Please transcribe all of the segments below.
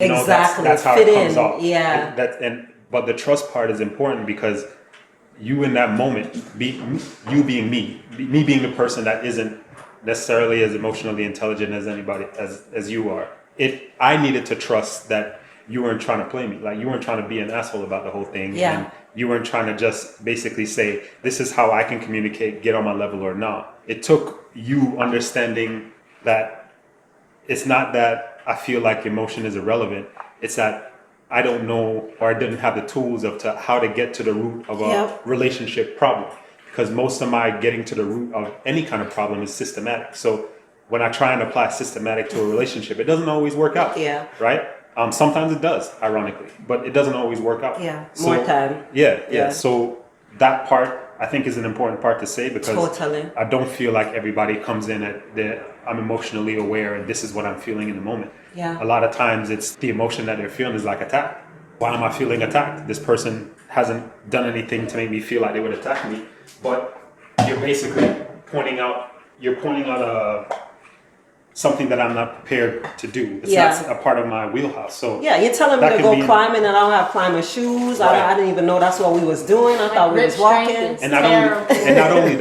Exactly. That's how Fit it comes in. off. Yeah. But the trust part is important because you in that moment, you being me being the person that isn't necessarily as emotionally intelligent as anybody as you are. I needed to trust that you weren't trying to play me, like you weren't trying to be an asshole about the whole thing, Yeah. and you weren't trying to just basically say this is how I can communicate, get on my level or not. It took you understanding that it's not that I feel like emotion is irrelevant. It's that I don't know or I didn't have the tools to how to get to the root of a relationship problem. Because most of my getting to the root of any kind of problem is systematic. So when I try and apply systematic to a relationship, it doesn't always work out. Yeah. Right? Sometimes it does, ironically, but it doesn't always work out. Yeah. So, More time. Yeah. So that part I think is an important part to say because Totally. I don't feel like everybody comes in at I'm emotionally aware and this is what I'm feeling in the moment. Yeah. A lot of times it's the emotion that they're feeling is like attack. Why am I feeling attacked? This person hasn't done anything to make me feel like they would attack me. But you're basically pointing out something that I'm not prepared to do. It's not a part of my wheelhouse. So yeah, you're telling me to go climbing and I don't have climbing shoes. Right. I didn't even know that's what we was doing. I thought we was walking. And not only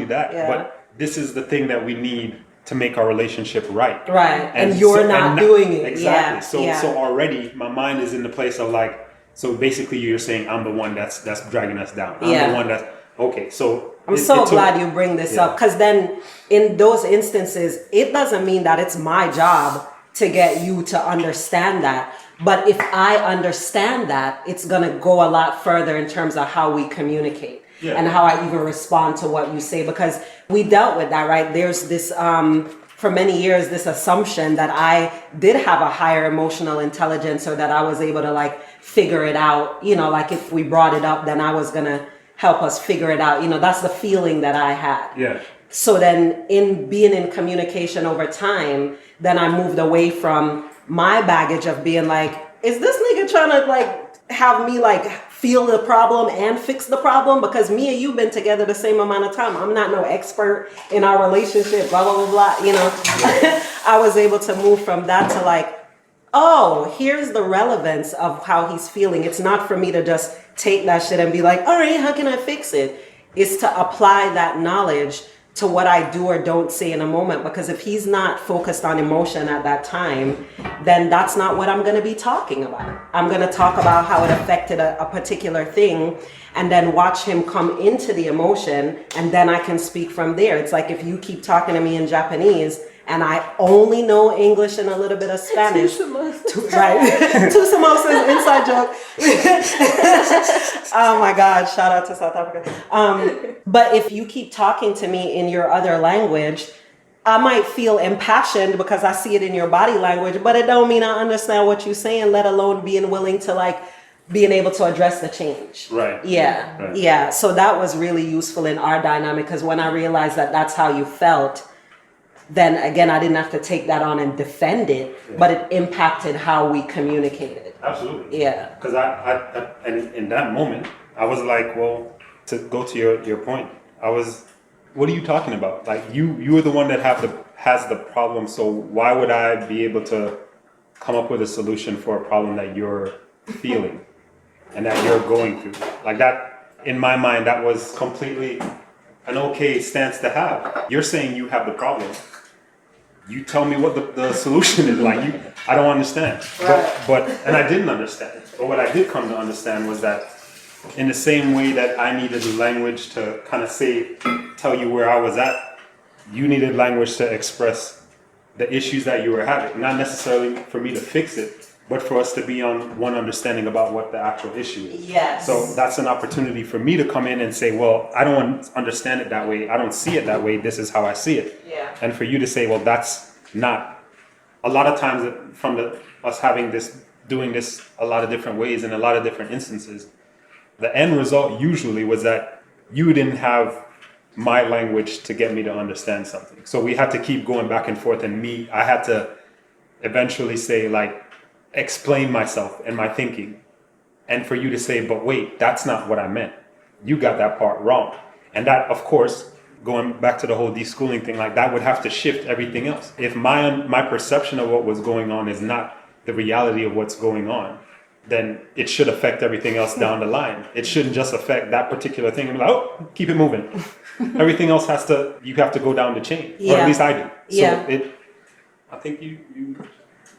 that, but this is the thing that we need to make our relationship right. Right. And you're not doing it. Exactly. Yeah. So already my mind is in the place of like, so basically you're saying I'm the one that's dragging us down. I'm the one that's okay. So I'm so glad you bring this up because then in those instances, it doesn't mean that it's my job to get you to understand that. But if I understand that, it's going to go a lot further in terms of how we communicate and how I even respond to what you say, because we dealt with that, right? There's this, for many years, this assumption that I did have a higher emotional intelligence or that I was able to like figure it out, like if we brought it up, then I was going to help us figure it out. That's the feeling that I had. Yeah. So then in being in communication over time, then I moved away from my baggage of being like, is this nigga trying to like have me like feel the problem and fix the problem? Because me and you been together the same amount of time. I'm not no expert in our relationship, blah, blah, blah, blah. I was able to move from that to like, oh, here's the relevance of how he's feeling. It's not for me to just take that shit and be like, all right, how can I fix it? It's to apply that knowledge to what I do or don't say in a moment. Because if he's not focused on emotion at that time, then that's not what I'm going to be talking about. I'm going to talk about how it affected a particular thing and then watch him come into the emotion. And then I can speak from there. It's like if you keep talking to me in Japanese and I only know English and a little bit of Spanish. Two samosas, inside joke. Oh my God, shout out to South Africa. But if you keep talking to me in your other language, I might feel impassioned because I see it in your body language, but it don't mean I understand what you're saying, let alone being willing to like, being able to address the change. Right. Yeah. Right. Yeah. So that was really useful in our dynamic because when I realized that that's how you felt, then again, I didn't have to take that on and defend it, but it impacted how we communicated. Absolutely. Yeah. Because and in that moment, I was like, well, to go to your point, what are you talking about? Like you are the one that has the problem. So why would I be able to come up with a solution for a problem that you're feeling and that you're going through? Like that, in my mind, that was completely an okay stance to have. You're saying you have the problem. You tell me what the solution is. Like I don't understand. But and I didn't understand. But what I did come to understand was that in the same way that I needed language to kind of tell you where I was at, you needed language to express the issues that you were having. Not necessarily for me to fix it, but for us to be on one understanding about what the actual issue is. Yes. So that's an opportunity for me to come in and say, well, I don't understand it that way. I don't see it that way. This is how I see it. Yeah. And for you to say, well, that's not. A lot of times from us doing this a lot of different ways in a lot of different instances, the end result usually was that you didn't have my language to get me to understand something. So we had to keep going back and forth, and I had to eventually say, like, explain myself and my thinking, and for you to say, but wait, that's not what I meant. You got that part wrong. And that, of course, going back to the whole deschooling thing, like that would have to shift everything else. If my perception of what was going on is not the reality of what's going on, then it should affect everything else down the line. It shouldn't just affect that particular thing and be like, oh, keep it moving. Everything else you have to go down the chain. Or Yeah. at least I do. So Yeah. I think you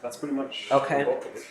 that's pretty much Okay. the bulk of it.